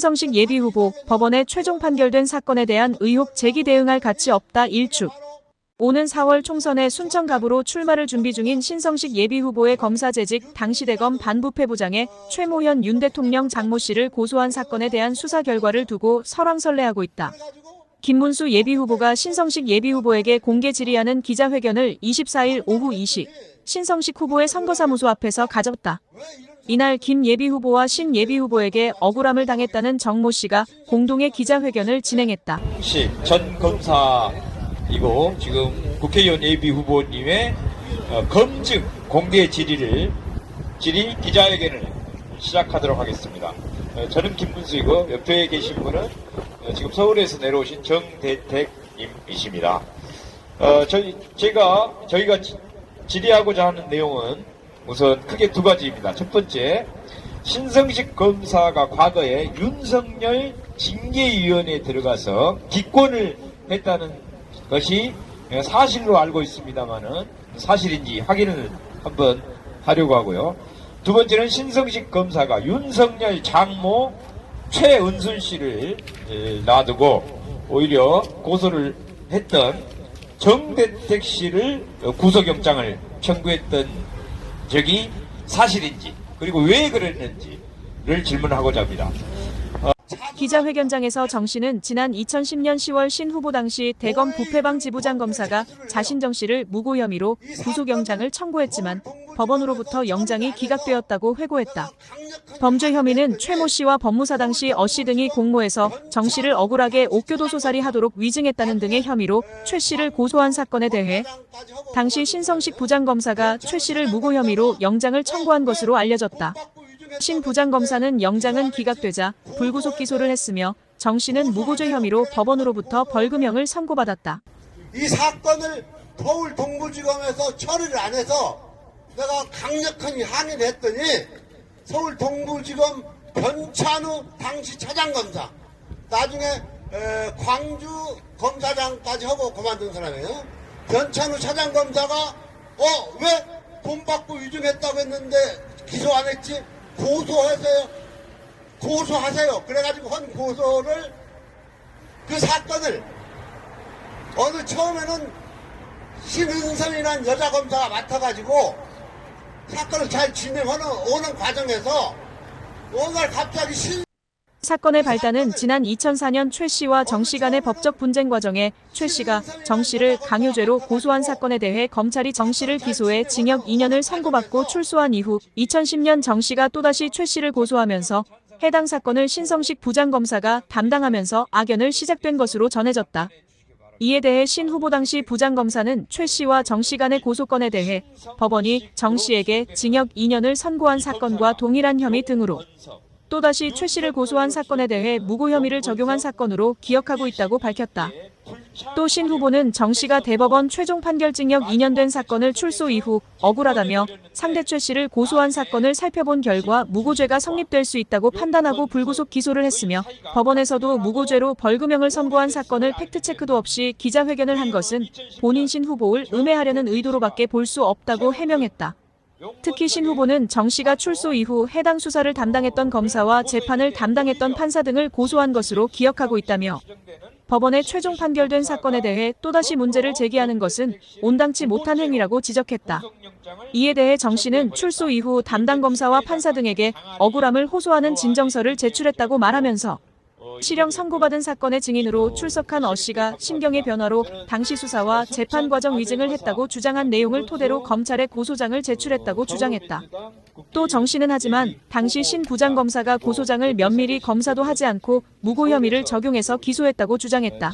신성식 예비후보, 법원에 최종 판결된 사건에 대한 의혹 제기 대응할 가치 없다 일축. 오는 4월 총선에 순천갑으로 출마를 준비 중인 신성식 예비후보의 검사재직 당시 대검 반부패부장의 최모현 윤 대통령 장모 씨를 고소한 사건에 대한 수사 결과를 두고 설왕설래하고 있다. 김문수 예비후보가 신성식 예비후보에게 공개 질의하는 기자회견을 24일 오후 2시 신성식 후보의 선거사무소 앞에서 가졌다. 이날 김 예비후보와 신 예비후보에게 억울함을 당했다는 정모 씨가 공동의 기자회견을 진행했다. 전 검사이고 지금 국회의원 예비후보님의 검증 공개 질의 기자회견을 시작하도록 하겠습니다. 저는 김문수이고 옆에 계신 분은 지금 서울에서 내려오신 정대택님이십니다. 저희가 질의하고자 하는 내용은 우선 크게 두 가지입니다. 첫 번째, 신성식 검사가 과거에 윤석열 징계위원회에 들어가서 기권을 했다는 것이 사실로 알고 있습니다만은 사실인지 확인을 한번 하려고 하고요. 두 번째는 신성식 검사가 윤석열 장모 최은순 씨를 놔두고 오히려 고소를 했던 정대택 씨를 구속영장을 청구했던 적이 사실인지 그리고 왜 그랬는지를 질문하고자 합니다. 기자회견장에서 정 씨는 지난 2010년 10월 신 후보 당시 대검 부패방 지부장 검사가 자신 정 씨를 무고 혐의로 구속영장을 청구했지만 법원으로부터 영장이 기각되었다고 회고했다. 범죄 혐의는 최모 씨와 법무사 당시 어 씨 등이 공모해서 정 씨를 억울하게 옥교도소살이 하도록 위증했다는 등의 혐의로 최 씨를 고소한 사건에 대해 당시 신성식 부장검사가 최 씨를 무고 혐의로 영장을 청구한 것으로 알려졌다. 신 부장검사는 영장은 기각되자 불구속 기소를 했으며 정 씨는 무고죄 혐의로 법원으로부터 벌금형을 선고받았다. 이 사건을 서울 동부지검에서 처리를 안 해서 내가 강력한 항의를 했더니 서울 동부지검 변찬우 당시 차장검사, 나중에 광주 검사장까지 하고 그만둔 사람이에요. 변찬우 차장검사가 왜 돈 받고 위증했다고 했는데 기소 안 했지? 고소하세요. 그래가지고 한 고소를, 그 사건을 처음에는 신은선이라는 여자 검사가 맡아가지고 사건을 잘 오는 과정에서 오늘 갑자기 사건의 발단은 지난 2004년 최 씨와 정 씨 간의 법적 분쟁 과정에 최 씨가 정 씨를 강요죄로 고소한 사건에 대해 검찰이 정 씨를 기소해 징역 2년을 선고받고 출소한 이후 2010년 정 씨가 또다시 최 씨를 고소하면서 해당 사건을 신성식 부장검사가 담당하면서 악연을 시작된 것으로 전해졌다. 이에 대해 신 후보 당시 부장검사는 최 씨와 정 씨 간의 고소건에 대해 법원이 정 씨에게 징역 2년을 선고한 사건과 동일한 혐의 등으로 또다시 최 씨를 고소한 사건에 대해 무고 혐의를 적용한 사건으로 기억하고 있다고 밝혔다. 또 신 후보는 정 씨가 대법원 최종 판결 징역 2년 된 사건을 출소 이후 억울하다며 상대 최 씨를 고소한 사건을 살펴본 결과 무고죄가 성립될 수 있다고 판단하고 불구속 기소를 했으며 법원에서도 무고죄로 벌금형을 선고한 사건을 팩트체크도 없이 기자회견을 한 것은 본인 신 후보를 음해하려는 의도로밖에 볼 수 없다고 해명했다. 특히 신 후보는 정 씨가 출소 이후 해당 수사를 담당했던 검사와 재판을 담당했던 판사 등을 고소한 것으로 기억하고 있다며 법원에 최종 판결된 사건에 대해 또다시 문제를 제기하는 것은 온당치 못한 행위라고 지적했다. 이에 대해 정 씨는 출소 이후 담당 검사와 판사 등에게 억울함을 호소하는 진정서를 제출했다고 말하면서 실형 선고받은 사건의 증인으로 출석한 어 씨가 심경의 변화로 당시 수사와 재판 과정 위증을 했다고 주장한 내용을 토대로 검찰에 고소장을 제출했다고 주장했다. 또 정 씨는 하지만 당시 신 부장검사가 고소장을 면밀히 검사도 하지 않고 무고 혐의를 적용해서 기소했다고 주장했다.